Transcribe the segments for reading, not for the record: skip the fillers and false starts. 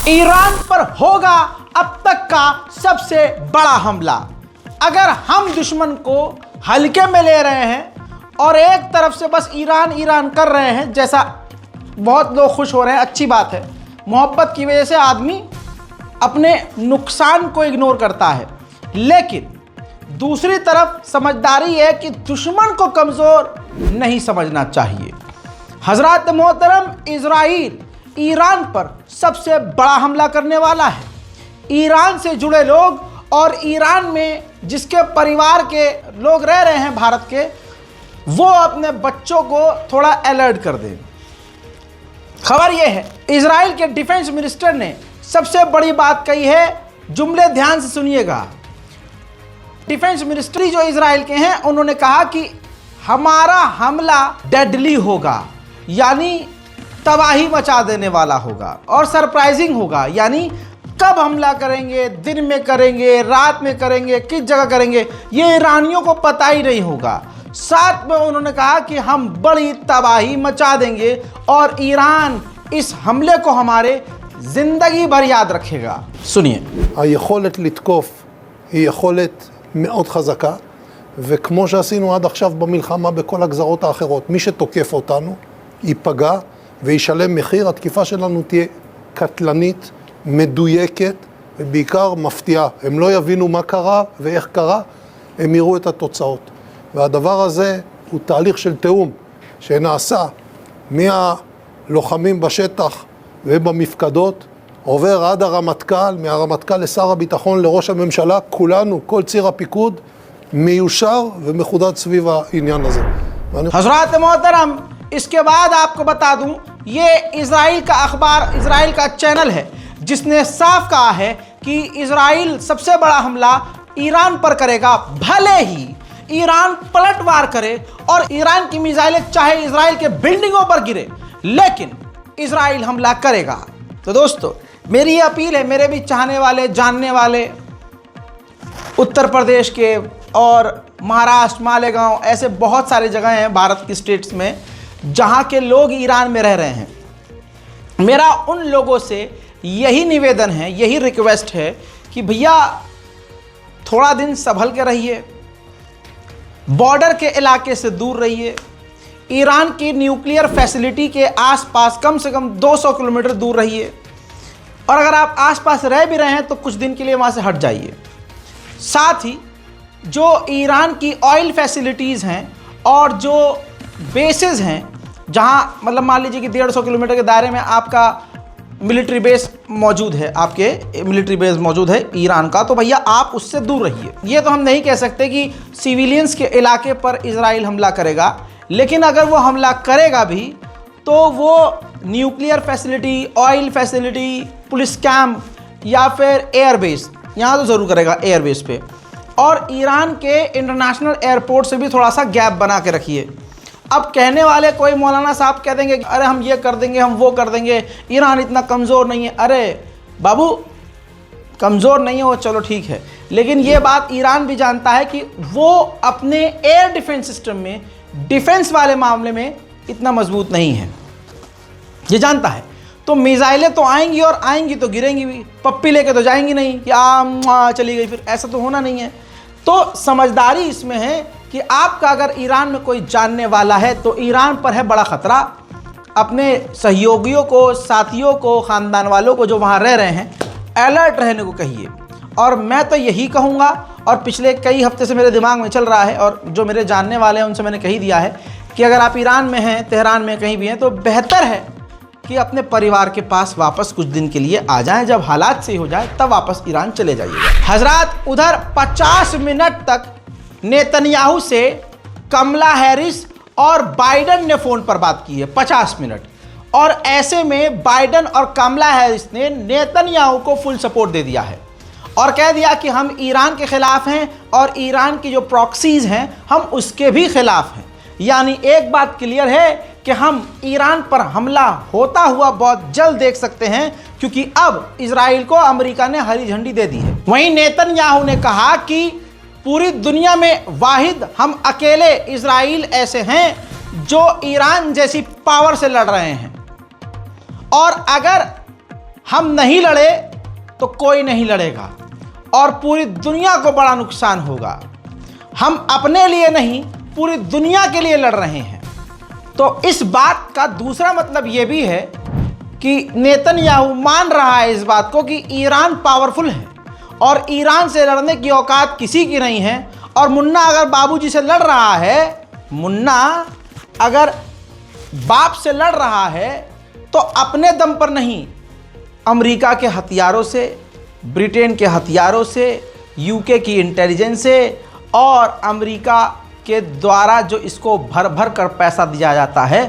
Iran पर होगा अब तक का सबसे बड़ा हमला। अगर हम दुश्मन को हल्के में ले रहे हैं और एक तरफ से बस ईरान ईरान कर रहे हैं, जैसा बहुत लोग खुश हो रहे हैं, अच्छी बात है। मोहब्बत की वजह से आदमी अपने नुकसान को इग्नोर करता है, लेकिन दूसरी तरफ समझदारी है कि दुश्मन को कमज़ोर नहीं समझना चाहिए। हज़रात मोहतरम, इज़राइल ईरान पर सबसे बड़ा हमला करने वाला है। ईरान से जुड़े लोग और ईरान में जिसके परिवार के लोग रह रहे हैं भारत के, वो अपने बच्चों को थोड़ा अलर्ट कर दें। खबर यह है, इज़राइल के डिफेंस मिनिस्टर ने सबसे बड़ी बात कही है। जुमले ध्यान से सुनिएगा। डिफेंस मिनिस्ट्री जो इज़राइल के हैं, उन्होंने कहा कि हमारा हमला डेडली होगा, यानी तबाही मचा देने वाला होगा और सरप्राइजिंग होगा। यानी कब हमला करेंगे, दिन में करेंगे, रात में करेंगे, किस जगह करेंगे, ये ईरानियों को पता ही नहीं होगा। साथ में उन्होंने कहा कि हम बड़ी तबाही मचा देंगे और ईरान इस हमले को हमारे जिंदगी भर याद रखेगा। सुनिए। היכולת לתקוף היא יכולת מאוד חזקה, וכמו שעשינו עד עכשיו במלחמה בכל הגזרות האחרות, מי שתוקף אותנו ייפגע וישלם מחיר. התקיפה שלנו תהיה קטלנית, מדויקת ובעיקר מפתיעה. הם לא יבינו מה קרה ואיך קרה, הם יראו את התוצאות. והדבר הזה הוא תהליך של תאום שנעשה מהלוחמים בשטח ובמפקדות, עובר עד הרמטכ"ל, מהרמטכ"ל לשר הביטחון, לראש הממשלה. כולנו, כל ציר הפיקוד מיושר ומחודד סביב העניין הזה. हज़रात मोहतरम, इसके बाद आपको बता दूं, ये इज़राइल का अखबार, इज़राइल का चैनल है जिसने साफ कहा है कि इज़राइल सबसे बड़ा हमला ईरान पर करेगा। भले ही ईरान पलटवार करे और ईरान की मिसाइलें चाहे इज़राइल के बिल्डिंगों पर गिरे, लेकिन इज़राइल हमला करेगा। तो दोस्तों, मेरी ये अपील है, मेरे भी चाहने वाले, जानने वाले उत्तर प्रदेश के और महाराष्ट्र, मालेगांव, ऐसे बहुत सारे जगह हैं भारत की स्टेट्स में जहाँ के लोग ईरान में रह रहे हैं। मेरा उन लोगों से यही निवेदन है, यही रिक्वेस्ट है कि भैया थोड़ा दिन संभल के रहिए, बॉर्डर के इलाके से दूर रहिए, ईरान की न्यूक्लियर फैसिलिटी के आसपास कम से कम 200 किलोमीटर दूर रहिए, और अगर आप आसपास रह भी रहे हैं तो कुछ दिन के लिए वहाँ से हट जाइए। साथ ही जो ईरान की ऑयल फैसिलिटीज़ हैं और जो बेसेस हैं, जहाँ मतलब मान लीजिए कि 150 किलोमीटर के दायरे में आपका मिलिट्री बेस मौजूद है, आपके मिलिट्री बेस मौजूद है ईरान का, तो भैया आप उससे दूर रहिए। ये तो हम नहीं कह सकते कि सिविलियंस के इलाके पर इज़राइल हमला करेगा, लेकिन अगर वो हमला करेगा भी तो वो nuclear facility, oil facility, police camp या फिर एयरबेस, यहाँ तो ज़रूर करेगा एयरबेस पे, और ईरान के इंटरनेशनल एयरपोर्ट से भी थोड़ा सा गैप बना के रखिए। अब कहने वाले कोई मौलाना साहब कह देंगे अरे हम ये कर देंगे, हम वो कर देंगे, ईरान इतना कमज़ोर नहीं है। अरे बाबू, कमज़ोर नहीं है वो, चलो ठीक है, लेकिन ये बात ईरान भी जानता है कि वो अपने एयर डिफेंस सिस्टम में, डिफेंस वाले मामले में इतना मजबूत नहीं है, ये जानता है। तो मिसाइलें तो आएंगी और आएंगी तो गिरेंगी भी, पप्पी लेके तो जाएंगी नहीं कि चली गई, फिर ऐसा तो होना नहीं है। तो समझदारी इसमें है कि आपका अगर ईरान में कोई जानने वाला है तो ईरान पर है बड़ा ख़तरा। अपने सहयोगियों को, साथियों को, ख़ानदान वालों को जो वहाँ रह रहे हैं, अलर्ट रहने को कहिए। और मैं तो यही कहूँगा, और पिछले कई हफ्ते से मेरे दिमाग में चल रहा है, और जो मेरे जानने वाले हैं उनसे मैंने कही दिया है कि अगर आप ईरान में हैं, तेहरान में कहीं भी हैं, तो बेहतर है कि अपने परिवार के पास वापस कुछ दिन के लिए आ जाएं। जब हालात सही हो जाए तब वापस ईरान चले जाइएगा। हजरात, उधर 50 मिनट तक नेतन्याहू से कमला हैरिस और बाइडन ने फ़ोन पर बात की है, 50 मिनट। और ऐसे में बाइडन और कमला हैरिस ने नेतन्याहू को फुल सपोर्ट दे दिया है और कह दिया कि हम ईरान के ख़िलाफ़ हैं और ईरान की जो प्रॉक्सीज़ हैं हम उसके भी ख़िलाफ़ हैं। यानी एक बात क्लियर है कि हम ईरान पर हमला होता हुआ बहुत जल्द देख सकते हैं, क्योंकि अब इज़राइल को अमेरिका ने हरी झंडी दे दी है। वहीं नेतन्याहू ने कहा कि पूरी दुनिया में वाहिद हम अकेले इज़राइल ऐसे हैं जो ईरान जैसी पावर से लड़ रहे हैं, और अगर हम नहीं लड़े तो कोई नहीं लड़ेगा और पूरी दुनिया को बड़ा नुकसान होगा। हम अपने लिए नहीं, पूरी दुनिया के लिए लड़ रहे हैं। तो इस बात का दूसरा मतलब ये भी है कि नेतन्याहू मान रहा है इस बात को कि ईरान पावरफुल है और ईरान से लड़ने की औकात किसी की नहीं है। और मुन्ना अगर बाबूजी से लड़ रहा है, मुन्ना अगर बाप से लड़ रहा है तो अपने दम पर नहीं, अमेरिका के हथियारों से, ब्रिटेन के हथियारों से, यूके की इंटेलिजेंस से और अमेरिका के द्वारा जो इसको भर भर कर पैसा दिया जाता है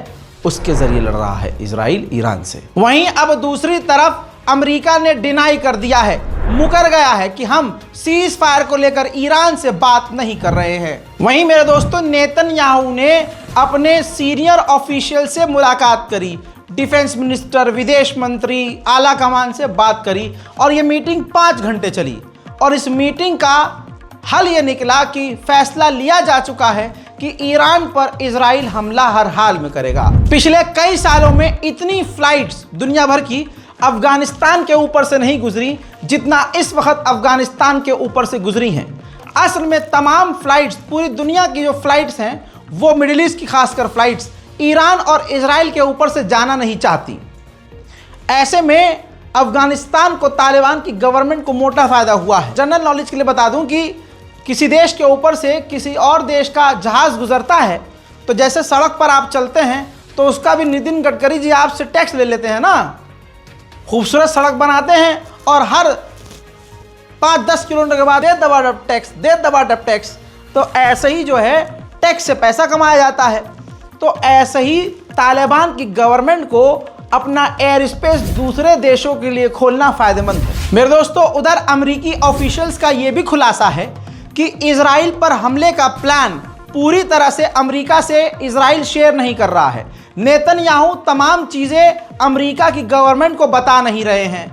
उसके ज़रिए लड़ रहा है इजराइल ईरान से। वहीं अब दूसरी तरफ अमेरिका ने डिनाई कर दिया है, मुकर गया है कि हम सीज फायर को लेकर ईरान से बात नहीं कर रहे हैं। वहीं मेरे दोस्तों, नेतन्याहू ने अपने सीनियर ऑफिशियल से मुलाकात करी, डिफेंस मिनिस्टर, विदेश मंत्री, आला कमान से बात करी और ये मीटिंग 5 घंटे चली। और इस मीटिंग का हल ये निकला कि फैसला लिया जा चुका है कि ईरान पर इजराइल हमला हर हाल में करेगा। पिछले कई सालों में इतनी फ्लाइट्स दुनिया भर की अफगानिस्तान के ऊपर से नहीं गुजरी जितना इस वक्त अफगानिस्तान के ऊपर से गुजरी हैं। असल में तमाम फ्लाइट्स, पूरी दुनिया की जो फ्लाइट्स हैं वो मिडिल ईस्ट की खासकर फ्लाइट्स ईरान और इजराइल के ऊपर से जाना नहीं चाहती। ऐसे में अफगानिस्तान को, तालिबान की गवर्नमेंट को मोटा फायदा हुआ है। जनरल नॉलेज के लिए बता दूं कि किसी देश के ऊपर से किसी और देश का जहाज गुजरता है तो जैसे सड़क पर आप चलते हैं तो उसका भी नितिन गडकरी जी आपसे टैक्स ले लेते हैं ना। खूबसूरत सड़क बनाते हैं और हर 5-10 किलोमीटर के बाद दे दबादब टैक्स, दे दबादब टैक्स। तो ऐसे ही जो है टैक्स से पैसा कमाया जाता है। तो ऐसे ही तालिबान की गवर्नमेंट को अपना एयर स्पेस दूसरे देशों के लिए खोलना फायदेमंद है। मेरे दोस्तों, उधर अमेरिकी ऑफिशियल्स का ये भी खुलासा है कि इजराइल पर हमले का प्लान पूरी तरह से अमेरिका से इजराइल शेयर नहीं कर रहा है। नेतन्याहू तमाम चीज़ें अमेरिका की गवर्नमेंट को बता नहीं रहे हैं।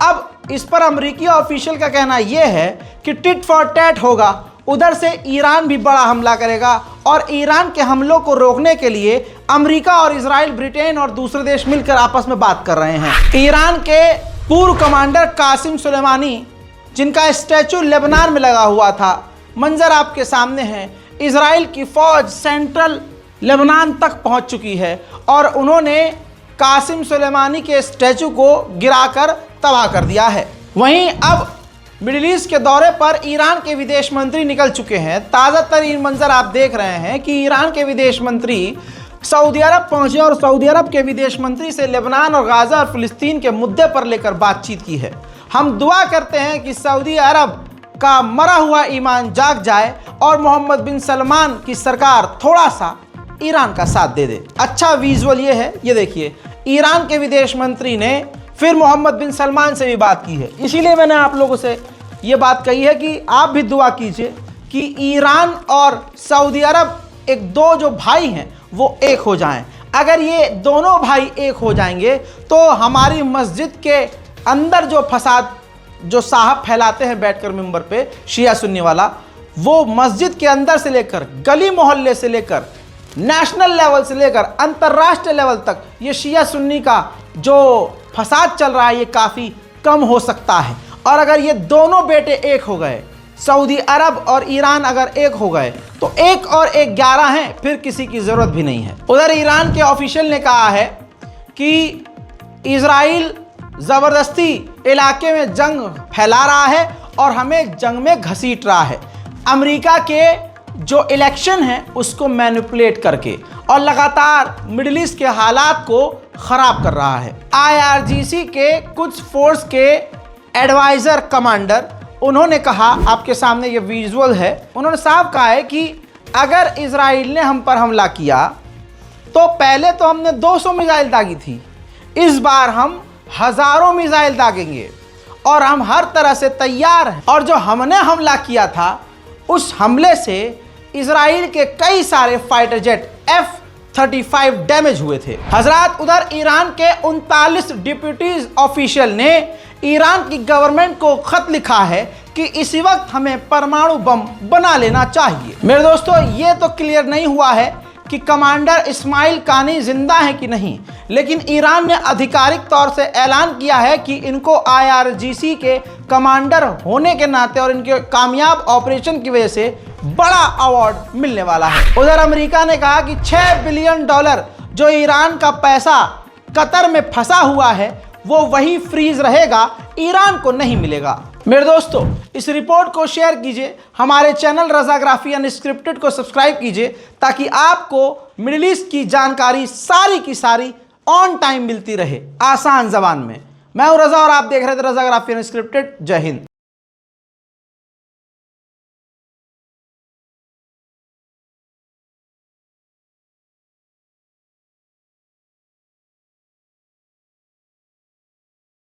अब इस पर अमेरिकी ऑफिशियल का कहना यह है कि टिट फॉर टैट होगा। उधर से ईरान भी बड़ा हमला करेगा और ईरान के हमलों को रोकने के लिए अमेरिका और इजराइल, ब्रिटेन और दूसरे देश मिलकर आपस में बात कर रहे हैं। ईरान के पूर्व कमांडर कासिम सुलेमानी, जिनका स्टैचू लेबनान में लगा हुआ था, मंजर आपके सामने है। इजराइल की फौज सेंट्रल लेबनान तक पहुंच चुकी है और उन्होंने कासिम सुलेमानी के स्टैचू को गिराकर तबाह कर दिया है। वहीं अब मिडिल ईस्ट के दौरे पर ईरान के विदेश मंत्री निकल चुके हैं। ताज़ा तरीन मंजर आप देख रहे हैं कि ईरान के विदेश मंत्री सऊदी अरब पहुंचे और सऊदी अरब के विदेश मंत्री से लेबनान और गाज़ा और फिलिस्तीन के मुद्दे पर लेकर बातचीत की है। हम दुआ करते हैं कि सऊदी अरब का मरा हुआ ईमान जाग जाए और मोहम्मद बिन सलमान की सरकार थोड़ा सा ईरान का साथ दे दे। अच्छा विजुअल ये है, ये देखिए, ईरान के विदेश मंत्री ने फिर मोहम्मद बिन सलमान से भी बात की है। इसीलिए मैंने आप लोगों से ये बात कही है कि आप भी दुआ कीजिए कि ईरान और सऊदी अरब एक दो जो भाई हैं वो एक हो जाएं। अगर ये दोनों भाई एक हो जाएंगे तो हमारी मस्जिद के अंदर जो फसाद जो साहब फैलाते हैं बैठकर मिंबर पे, शिया सुन्नी वाला, वो मस्जिद के अंदर से लेकर गली मोहल्ले से लेकर नेशनल लेवल से लेकर अंतर्राष्ट्रीय लेवल तक ये शिया सुन्नी का जो फसाद चल रहा है ये काफ़ी कम हो सकता है। और अगर ये दोनों बेटे एक हो गए, सऊदी अरब और ईरान अगर एक हो गए तो 1 और 1 11 हैं, फिर किसी की ज़रूरत भी नहीं है। उधर ईरान के ऑफिशियल ने कहा है कि इजराइल ज़बरदस्ती इलाके में जंग फैला रहा है और हमें जंग में घसीट रहा है, अमेरिका के जो इलेक्शन है उसको मैनिपुलेट करके, और लगातार मिडिल ईस्ट के हालात को ख़राब कर रहा है। IRGC के कुछ फोर्स के एडवाइज़र कमांडर, उन्होंने कहा, आपके सामने ये विजुअल है, उन्होंने साफ कहा है कि अगर इजराइल ने हम पर हमला किया तो पहले तो हमने 200 मिसाइल दागी थी, इस बार हम हज़ारों मिसाइल दागेंगे और हम हर तरह से तैयार हैं। और जो हमने हमला किया था उस हमले से इजराइल के कई सारे फाइटर जेट F-35 डैमेज हुए थे। हजरात, उधर ईरान के 39 डिप्यूटीज ऑफिशियल ने ईरान की गवर्नमेंट को खत लिखा है कि इसी वक्त हमें परमाणु बम बना लेना चाहिए। मेरे दोस्तों, ये तो क्लियर नहीं हुआ है कि कमांडर इस्माइल कानी जिंदा हैं कि नहीं, लेकिन ईरान ने आधिकारिक तौर से ऐलान किया है कि इनको IRGC के कमांडर होने के नाते और इनके कामयाब ऑपरेशन की वजह से बड़ा अवार्ड मिलने वाला है। उधर अमेरिका ने कहा कि $6 बिलियन जो ईरान का पैसा कतर में फंसा हुआ है वो वही फ्रीज रहेगा, ईरान को नहीं मिलेगा। मेरे दोस्तों, इस रिपोर्ट को शेयर कीजिए, हमारे चैनल रज़ाग्राफी अनस्क्रिप्टेड को सब्सक्राइब कीजिए ताकि आपको मिडिल ईस्ट की जानकारी सारी की सारी ऑन टाइम मिलती रहे, आसान जबान में। मैं हूं रज़ा और आप देख रहे थे रज़ाग्राफी अनस्क्रिप्टेड। जय हिंद।